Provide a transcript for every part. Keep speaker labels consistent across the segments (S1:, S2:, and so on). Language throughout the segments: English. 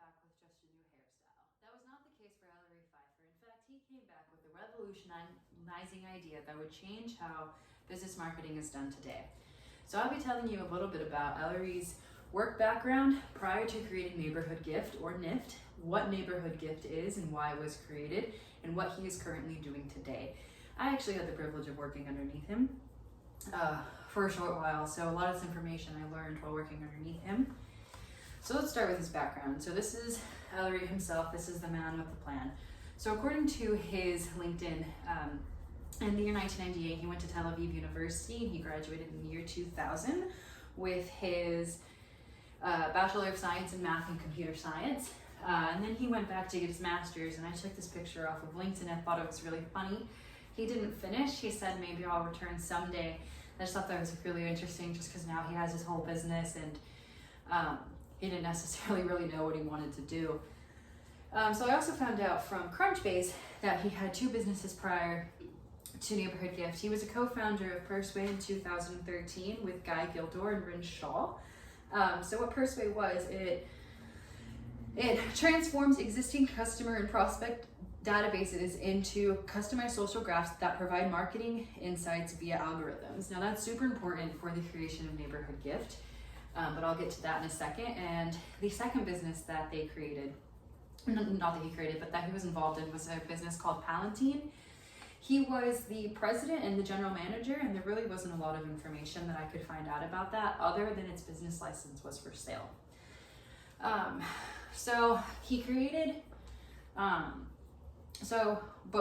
S1: back with just a new hairstyle. That was not the case for Elery Pfeffer. In fact, he came back with a revolutionizing idea that would change how business marketing is done today. So I'll be telling you a little bit about Elery's work background prior to creating Neighborhood Gift, or NIFT, what Neighborhood Gift is and why it was created, and what he is currently doing today. I actually had the privilege of working underneath him for a short while, so a lot of this information I learned while working underneath him. So let's start with his background. So this is Elery himself. This is the man with the plan. So according to his LinkedIn, in the year 1998, he went to Tel Aviv University and he graduated in the year 2000 with his Bachelor of Science in Math and Computer Science. And then he went back to get his master's, and I took this picture off of LinkedIn. I thought it was really funny. He didn't finish. He said, maybe I'll return someday. I just thought that was really interesting just because now he has his whole business and he didn't necessarily really know what he wanted to do. So I also found out from Crunchbase that he had two businesses prior to Neighborhood Gift. He was a co-founder of Purseway in 2013 with Guy Gildor and Rin Shaw. So what Purseway was, it transforms existing customer and prospect databases into customized social graphs that provide marketing insights via algorithms. Now that's super important for the creation of Neighborhood Gift, but I'll get to that in a second. And the second business that they created, not that he created, but that he was involved in, was a business called Palatine. He was the president and the general manager, and there really wasn't a lot of information that I could find out about that other than its business license was for sale. So he created, but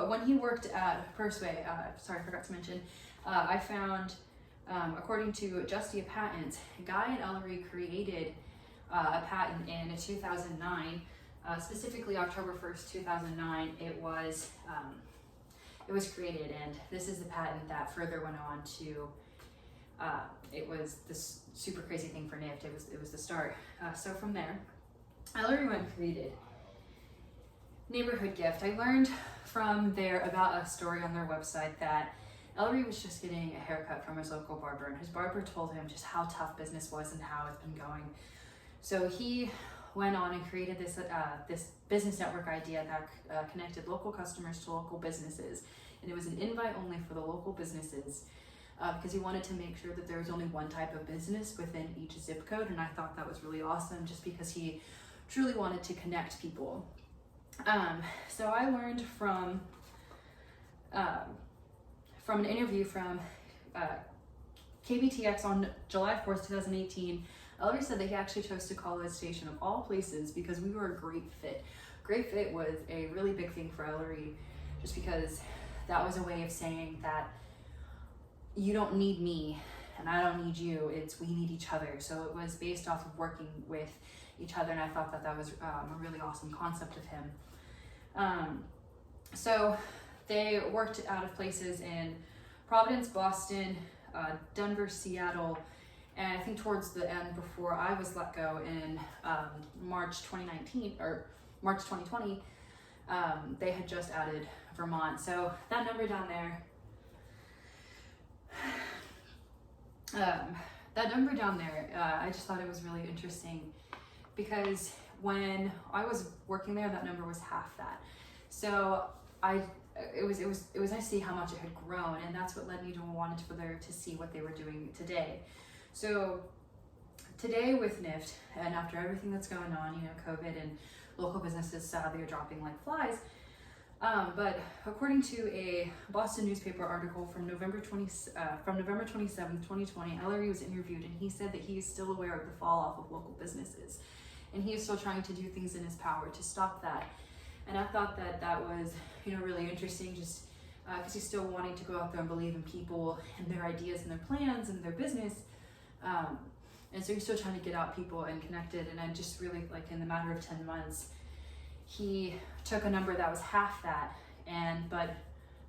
S1: when he worked at Purseway, sorry, I forgot to mention, I found, according to Justia Patents, Guy and Elery created a patent in 2009, specifically October 1st, 2009, it was created, and this is the patent that further went on to, it was this super crazy thing for NIFT. It was the start. So from there, Elery went and created Neighborhood Gift. I learned from their About Us story on their website that Elery was just getting a haircut from his local barber, and his barber told him just how tough business was and how it's been going. So he went on and created this business network idea that connected local customers to local businesses, and it was an invite only for the local businesses because he wanted to make sure that there was only one type of business within each zip code, and I thought that was really awesome just because he truly wanted to connect people. So I learned from an interview from KBTX on July 4th, 2018. Elery said that he actually chose to College Station of all places because we were a great fit. Great fit was a really big thing for Elery just because that was a way of saying that you don't need me and I don't need you, it's we need each other. So it was based off of working with each other, and I thought that was a really awesome concept of him. So they worked out of places in Providence, Boston, Denver, Seattle, and I think towards the end before I was let go in March 2019 or March 2020, they had just added Vermont. So that number down there, I just thought it was really interesting because when I was working there, that number was half that. So it was nice to see how much it had grown, and that's what led me to wanted to see what they were doing today. So today with NIFT, and after everything that's going on, you know, COVID and local businesses sadly are dropping like flies. But according to a Boston newspaper article from November 27th, 2020, Elery was interviewed, and he said that he is still aware of the fall off of local businesses, and he is still trying to do things in his power to stop that. And I thought that that was, you know, really interesting, just because he's still wanting to go out there and believe in people and their ideas and their plans and their business. And so he's still trying to get out people and connected. And I just really, like, in the matter of 10 months, he took a number that was half that. But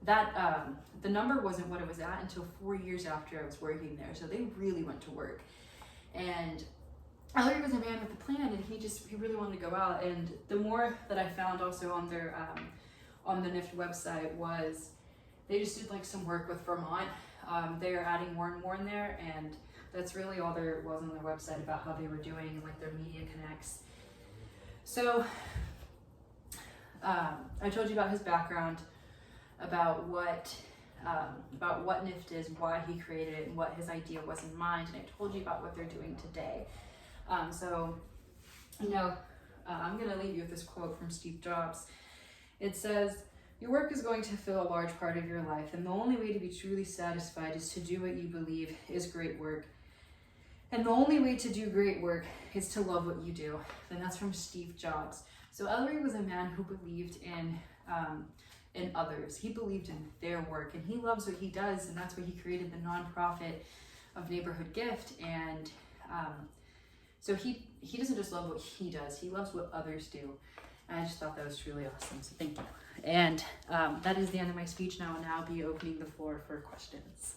S1: that the number wasn't what it was at until 4 years after I was working there. So they really went to work. And Elery was a man with a plan, and he really wanted to go out. And the more that I found also on their on the NIFT website was they just did like some work with Vermont. They are adding more and more in there, and that's really all there was on their website about how they were doing and like their media connects. So I told you about his background, about what NIFT is, why he created it, and what his idea was in mind, and I told you about what they're doing today. I'm going to leave you with this quote from Steve Jobs. It says, "Your work is going to fill a large part of your life, and the only way to be truly satisfied is to do what you believe is great work. And the only way to do great work is to love what you do." And that's from Steve Jobs. So Elery was a man who believed in others. He believed in their work, and he loves what he does, and that's why he created the nonprofit of Neighborhood Gift. And so he doesn't just love what he does, he loves what others do. And I just thought that was really awesome, so thank you. And that is the end of my speech now, and I'll be opening the floor for questions.